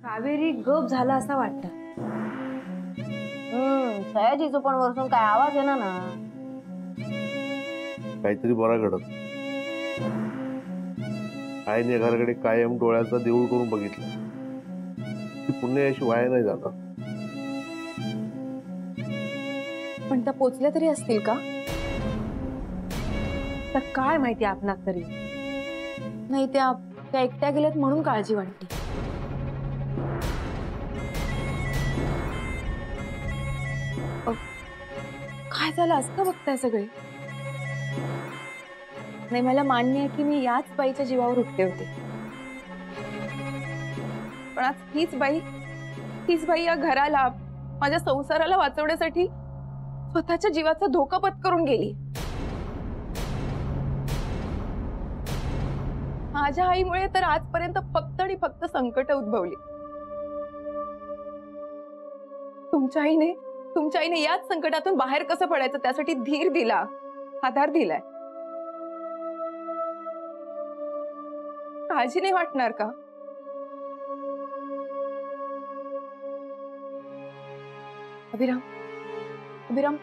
कावेरी गप झाला असं वाटतं. सयाजीचं पण वरसून काय आवाज आहे ना काहीतरी बरा घडत. आईने घराकडे कायम डोळ्याचा देऊळ करून बघितलं. ती पुण्य याशी वाया नाही जाणार. पण त्या पोचल्या तरी असतील का? तर काय माहिती आपणाक तरी. नाही त्या एकट्या गेल्यात म्हणून काळजी वाटते. काय झालं असं बघताय सगळे? नाही मला मान्य आहे की मी याच बाईच्या जीवावर उठले होते, पण आज हीच बाई या घराला, माझ्या संसाराला वाचवण्यासाठी स्वतःच्या जीवाचा धोका पत्करून गेली. माझ्या आईमुळे तर आजपर्यंत फक्त आणि फक्त संकट उद्भवली. तुमच्या आईने याच संकटातून बाहेर कसं पडायचं त्यासाठी धीर दिला, आधार दिलाय. काळजी नाही वाटणार का? अभिराम,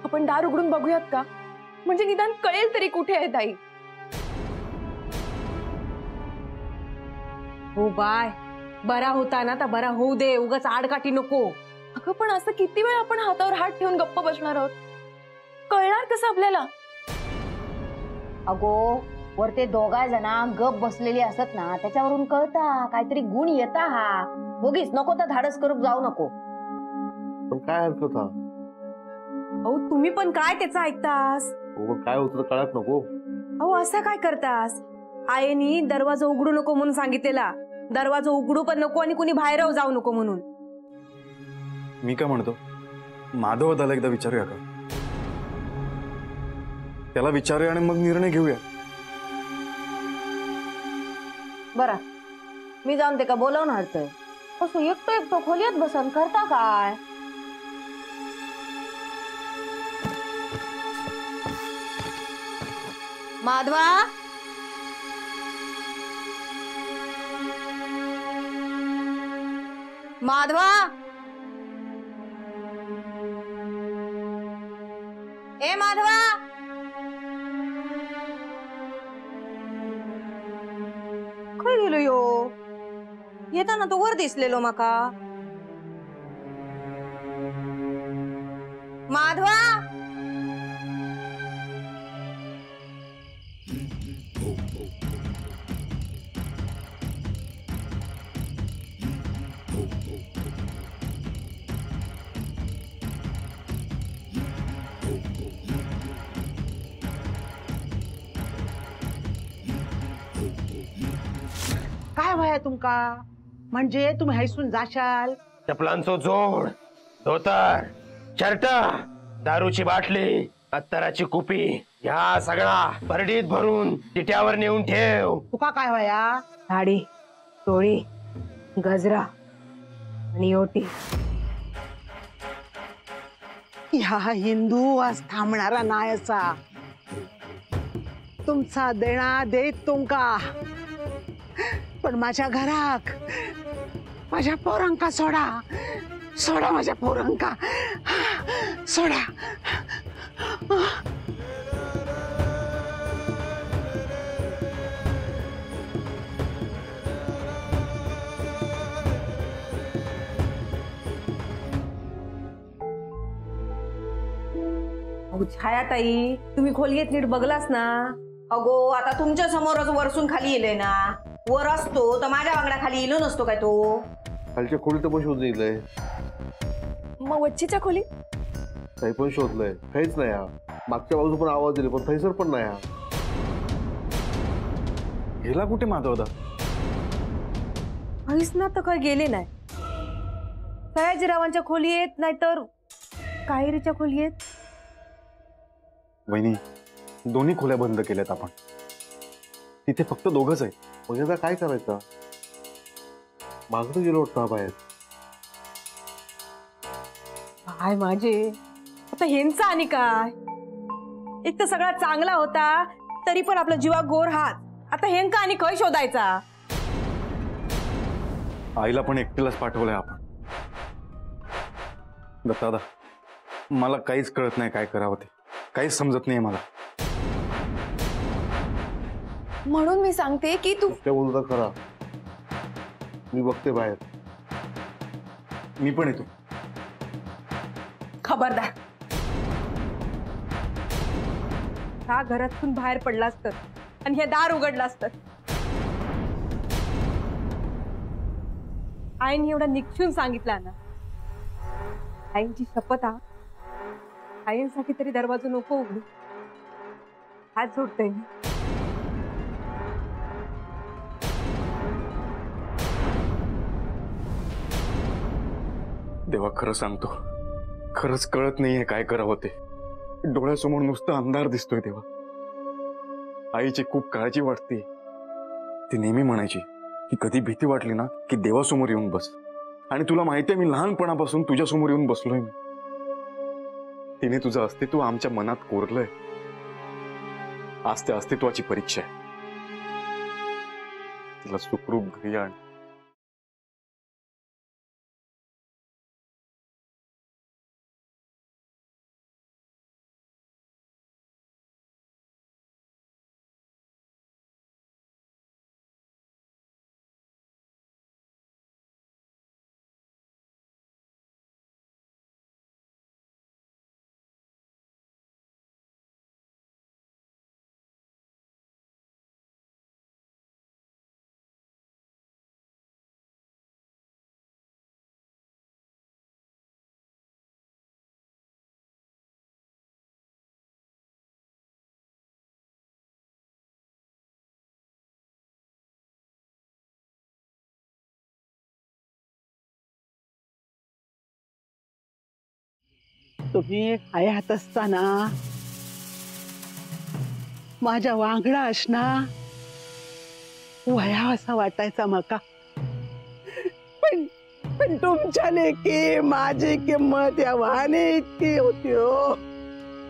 आपण दार उघडून बघूयात का? म्हणजे निदान कळेल तरी कुठे आहे ताई. हो बाय, बरा होता ना तर बरा होऊ दे, उगाच आडकाठी नको. अगं पण असं किती वेळ आपण हातावर हात ठेवून गप्प बसणार आहोत? कळणार कसं आपल्याला? अगो वर ते दोघा जना गप बसलेली असत ना, त्याच्यावरून कळता काहीतरी गुण येता. हा बघीस नको तर धाडस करून जाऊ नको. पण काय हरकत हा? अहो तुम्ही पण काय त्याचं ऐकतास? काय होतं कळत नको. अहो असं काय करतास? आईनी दरवाजा उघडू नको म्हणून सांगितलेला. दरवाजा उघडू पण नको आणि कुणी बाहेर जाऊ नको म्हणून. मी काय म्हणतो, माधव दादा एकदा विचारूया का? त्याला विचारूया आणि मग निर्णय घेऊया. बरा मी जाऊन ते का बोलवणार तर कसं एकटो खोलीत बसन करता काय? माधवा, ए माधवा, खय गेलो यो? येताना तो वर दिसलेलो माका. माधवा, काय व्हाया तुमका? म्हणजे तुम्ही हैसून जाशाल? चपलांचो जोड, धोतर, शर्ट, दारूची बाटली, अत्तराची कुपी, ह्या सगळा भरडीत भरून तिट्यावर नेऊन ठेव. तुका काय व्हाया? साडी, टोळी, गजरा आणि ओटी. ह्या हिंदू आज थांबणारा नाही असा. तुमचा देणा देत तुमका, पण माझ्या घराक माझ्या पोरांका सोडा माझ्या पोरांका सोडा. छायाताई, तुम्ही खोलीत नीट बघलास ना? अगो आता तुमच्या समोरच वरसून खाली येले ना. वर असतो तर माझ्या वांगडा खाली येलो नसतो काय तो? खालच्या खोलीत पण शोधून दिलंय. मग वच्चीच्या खोली? काही पण शोधलंय, काहीच नाही. हा मागच्या बाजू पण आवाज दिले पण थैसर पण नाही. हा गेला कुठे माधवदा? काहीच ना तर काय गेले नाही. सयाजीरावांच्या खोली येत नाही तर कायरीच्या खोली येत. वहिनी, दोन्ही खोल्या बंद केल्यात आपण. तिथे फक्त दोघच आहे. म्हणजे आता काय करायचं? मागणं गेलो होता बाहेर. काय माझे आता ह्यांचा आणि काय? एक तर सगळा चांगला होता तरी पण आपला जीवा गोर हात. आता ह्यांका आणि खय शोधायचा? आईला पण एकटीलाच पाठवलंय आपण. दत्ता दादा, मला काहीच कळत नाही काय करावं ते, काहीच समजत नाही मला. म्हणून मी सांगते की तू त्या बोलता खरा. मी बघते बाहेर. मी पण येतो. खबरदार, ह्या घरातून बाहेर पडला असतं आणि हे दार उघडलं असतं. आईने एवढा निक्षून सांगितलं ना, आईंची शपथ हा, आईंसाठी तरी दरवाजा नको उघडू. हात जोडते. देवा, खरं सांगतो, खरंच कळत नाहीये काय करावं ते. डोळ्यासमोर नुसतं अंधार दिसतोय देवा. आईची खूप काळजी वाटते. ती नेहमी म्हणायची की कधी भीती वाटली ना की देवासमोर येऊन बस. आणि तुला माहितीये, मी लहानपणापासून तुझ्यासमोर येऊन बसलोय मी. तिने तुझं अस्तित्व आमच्या मनात कोरलंय. आज त्या अस्तित्वाची परीक्षा आहे. तिला सुखरूप घरी आण. तुम्ही हयात असताना माझ्या वांगडा असना वया असा वाटायचा मका. पण पण तुमच्या लेकी माझी किंमत या वाहने इतकी होती हो,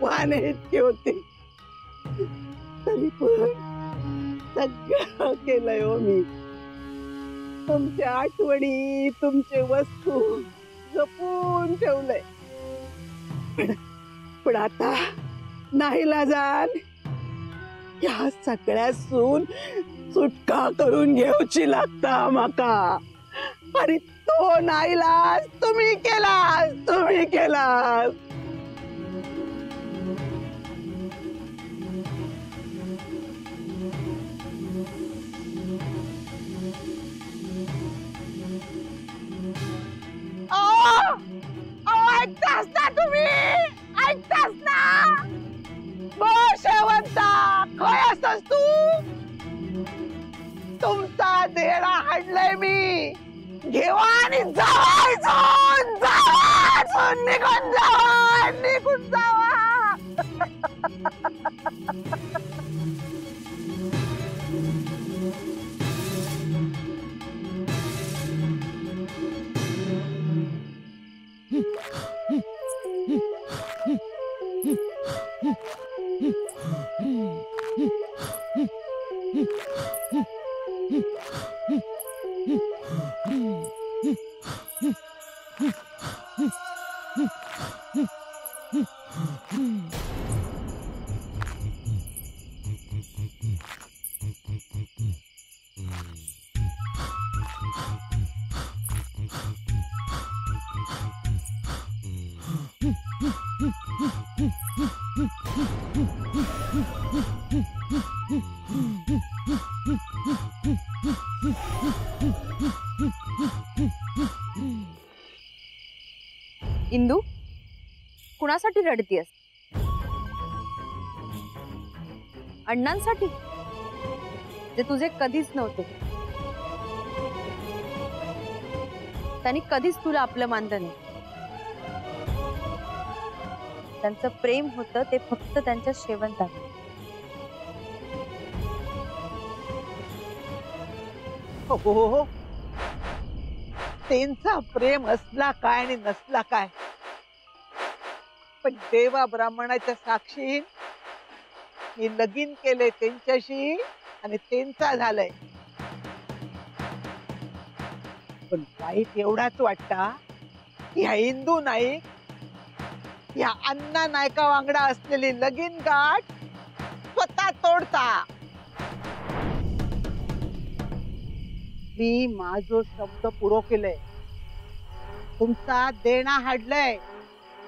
वाहने इतकी होती. तरी पण सगळं केलंय हो मी. तुमच्या आठवणी, तुमचे वस्तू जपून ठेवलंय. पण आता नाईलाजान या सगळ्यासून सुटका करून घेऊची लागता माका. आणि तो नाईलाज तुम्ही केलास, तुम्ही केलास. ऐकतास ना तुम्ही, ऐकतास ना. शेवंता खय असतस तू. तुमचा देणा हाडलंय मी. घेवा आणि जावायचून, जावायचून निघून जावा, निघून जावा. इंदू, कुणासाठी रडतीयस? अण्णांसाठी, जे तुझे कधीच नव्हते. त्यांनी कधीच तुला आपलं मानलं नाही. त्यांचं प्रेम होतं ते फक्त त्यांच्या शेवंतात. हो, त्यांचा प्रेम असला काय आणि नसला काय, पण देवा ब्राह्मणाच्या साक्षी मी लगीन केले त्यांच्याशी आणि त्यांचा झालंय. पण वाईट एवढाच वाटता की ह्या इंदू नाईक या अण्णा नायका वांगडा असलेली लगीन गाठ स्वतः तोडता. मी माझो शब्द पुरो केलंय. तुमचा देणा हाडलंय.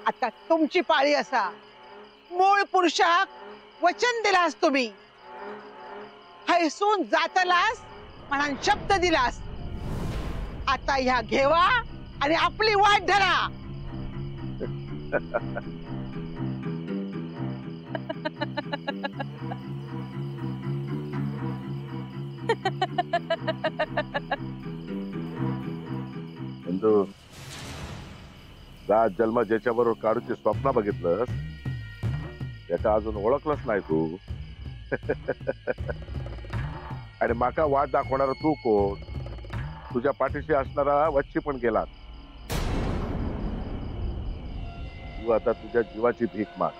आता तुमची पाळी असा. मूळ पुरुषाक वचन दिलास तुम्ही. हैसून जातलास म्हणून शब्द दिलास. आता ह्या घेवा आणि आपली वाट धरा. इंदू, 10 जन्म ज्याच्याबरोबर काढूची स्वप्न बघितलंस त्याचा अजून ओळखलंच नाही तू. आणि माका वाट दाखवणारा तू कोण? तुझ्या पाठीशी असणारा वच्ची पण गेला. तू आता तुझ्या जीवाची भीक माग.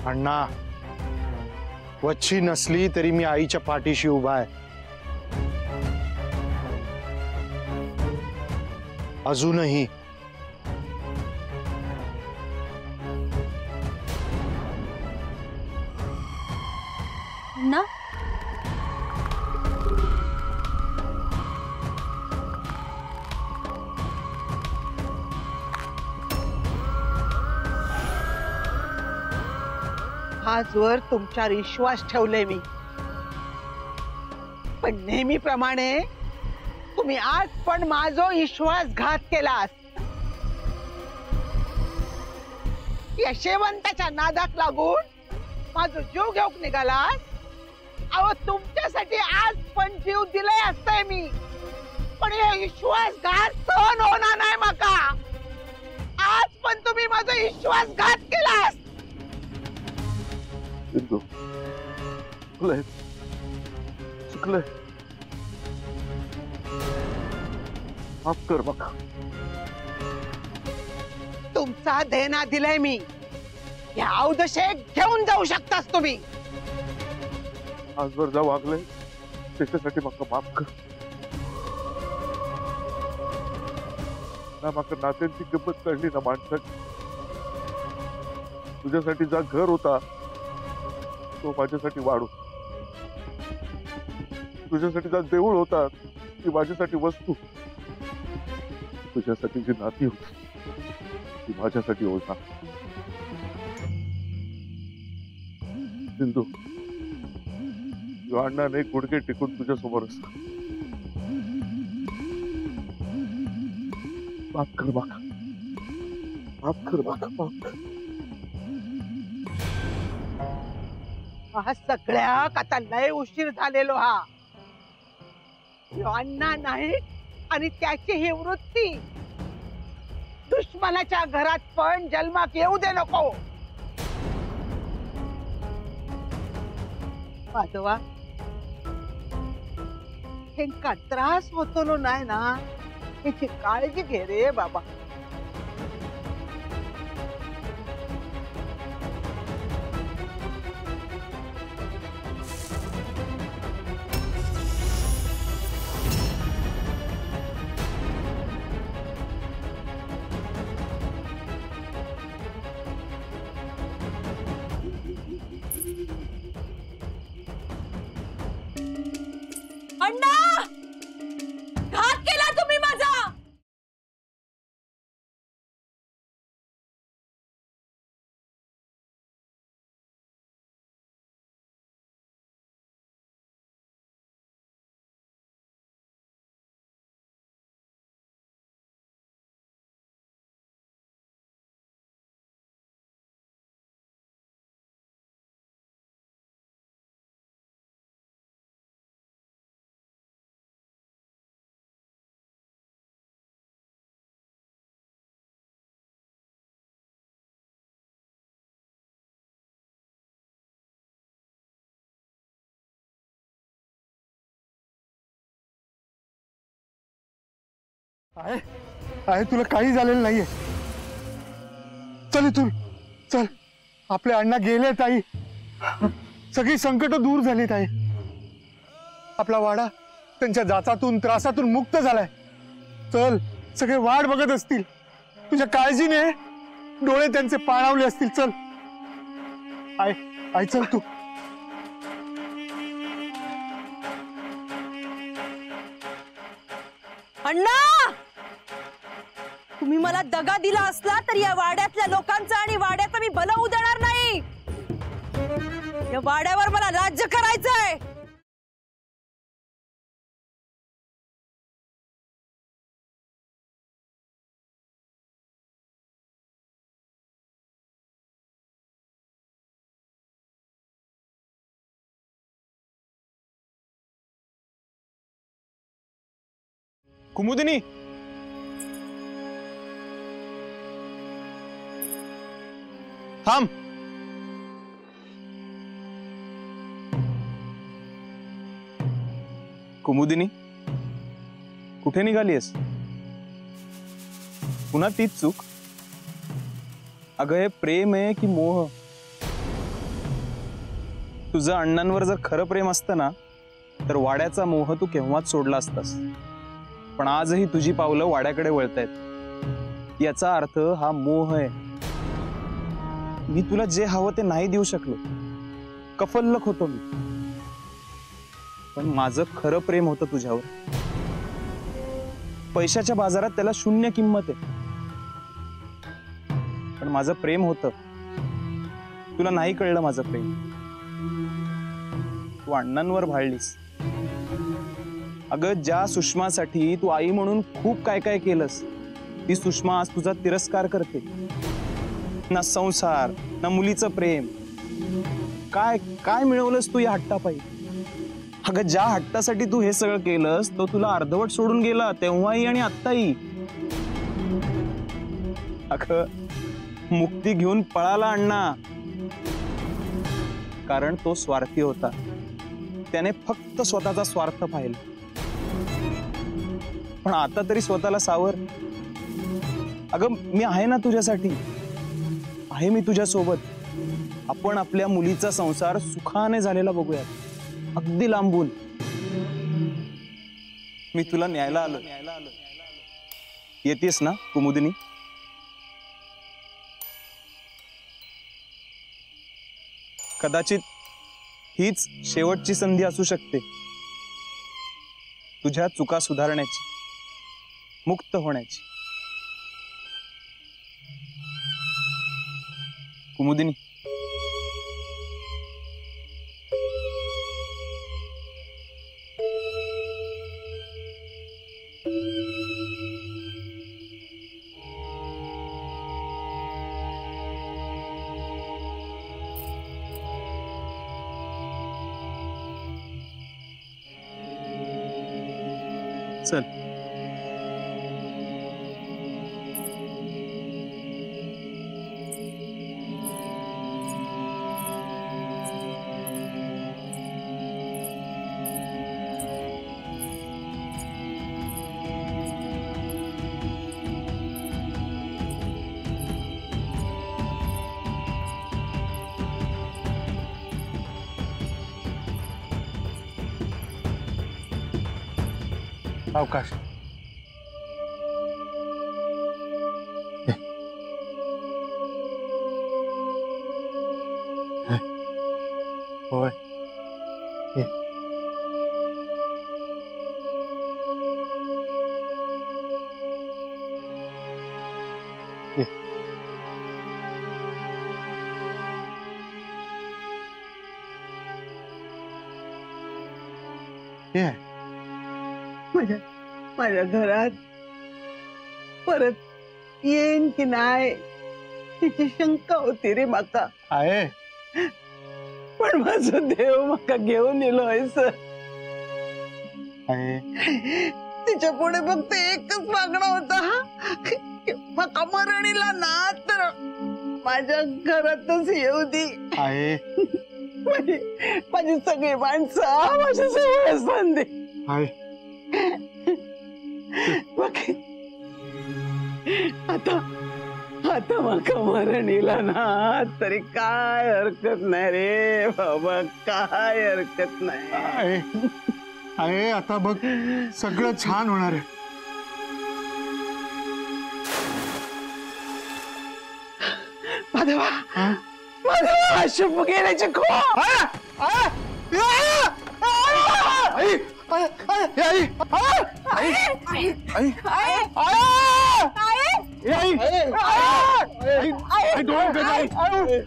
अण्णा, वच्छी नसली तरी मी आईच्या पाठीशी उभा आहे. अजूनही. ना आजवर तुमच्यावर विश्वास ठेवले मी. पण नेहमीप्रमाणे तुम्ही आज पण माझा विश्वासघात केलास. या शेवंताच्या नादात लागून माझा जीव घेऊन निघालास. अहो, तुमच्यासाठी आज पण जीव दिलाय असतंय मी. पण हे विश्वासघात सहन होणार नाही माका. आज पण तुम्ही माझा विश्वासघात केलास. इंदू, चुकलंय, चुकलंय. माफ कर बघा. तुमचा देणा दिलाय मी. या अवदशेक घेऊन जाऊ शकतास तुम्ही. आजवर जा वागले त्याच्यासाठी माका माफ कर. ना माका नात्यांची किंमत कळली ना माणसाची. तुझ्यासाठी जा घर होता तो माझ्यासाठी वाढू. तुझ्यासाठी जा देऊळ होता ती माझ्यासाठी वस्तू. तुझ्यासाठी जी नाती होती ती माझ्यासाठी ओझा. सिंधू, अण्णाने गुडघे टिकून तुझ्या समोर असतो. माफ कर बाका, माफ कर बाका, माफ कर. हा सगळ्याक आता लय उशीर झालेलो. हा अण्णा नाही आणि त्याची ही वृत्ती दुश्मनाच्या घरात पण जन्माक येऊ दे नको. माधवा, हेंका त्रास होतो नाही ना याची काळजी घे रे बाबा. आहे तुला काही झालेलं नाहीये. चल इथून चल. आपले अण्णा गेले ताई. सगळी संकट दूर झाली ताई. आपला वाडा त्यांच्या जाचातून त्रासातून मुक्त झालाय. चल सगळे वाट बघत असतील. तुझ्या काळजीने डोळे त्यांचे पाणावले असतील. चल आई चल तू. अण्णा, तुम्ही मला दगा दिला असला तर या वाड्यातल्या लोकांचं आणि वाड्याचं मी भलं उधळणार नाही. या वाड्यावर मला राज्य करायचंय. कुमुदिनी, थांब. कुमुदिनी, कुठे निघालीस? पुन्हा तीच चूक? अगं हे प्रेम आहे की मोह? तुझं अण्णांवर जर खरं प्रेम असतं ना तर वाड्याचा मोह तू केव्हाच सोडला असतास. पण आजही तुझी पावलं वाड्याकडे वळतायत. याचा अर्थ हा मोह आहे. मी तुला जे हवं ते नाही देऊ शकलो. कफल्लक होतो मी. पण माझं खरं प्रेम होतं तुझ्यावर. पैशाच्या बाजारात त्याला शून्य किंमत आहे. पण माझं प्रेम होतं. तुला नाही कळलं माझं प्रेम. तू अण्णांवर भाळलीस. अगं ज्या सुषमासाठी तू आई म्हणून खूप काय काय केलंस ती सुषमा आज तुझा तिरस्कार करते. ना संसार ना मुलीचं प्रेम. काय काय मिळवलंस तू या हट्टापायी? अगं ज्या हट्टासाठी तू हे सगळं केलंस तो तुला अर्धवट सोडून गेला तेव्हाही आणि आत्ताही. अगं मुक्ती घेऊन पळाला अण्णा. कारण तो स्वार्थी होता. त्याने फक्त स्वतःचा स्वार्थ पाहिला. पण आता तरी स्वतःला सावर. अगं मी आहे ना तुझ्यासाठी. आहे मी तुझ्या सोबत. आपण आपल्या मुलीचा संसार सुखाने झालेला बघूया. अगदी लांबून. मी तुला न्यायला आलो. येतेस ना कुमुदिनी? कदाचित हीच शेवटची संधी असू शकते तुझ्या चुका सुधारण्याची, मुक्त होण्याची. कुमुदिनी, चल. अवकाश. होय. माझ्या घरात परत येईन की नाही तिची शंका होती रे माका. आहे पण माझं देव माका घेऊन येलोय सर. तिच्या पुढे फक्त एकच मागणं होता. माका मरणीला ना तर माझ्या घरातच येऊ दे. माझी सगळी माणसं माझ्या सगळ्या संधी. आता आता माका मरण इला ना तरी काय हरकत नाही रे बाबा, काय हरकत नाही. आहे आता बघ सगळं छान होणार आहे. माधवा माधवा शुभ गेल्याचे खो. डोळे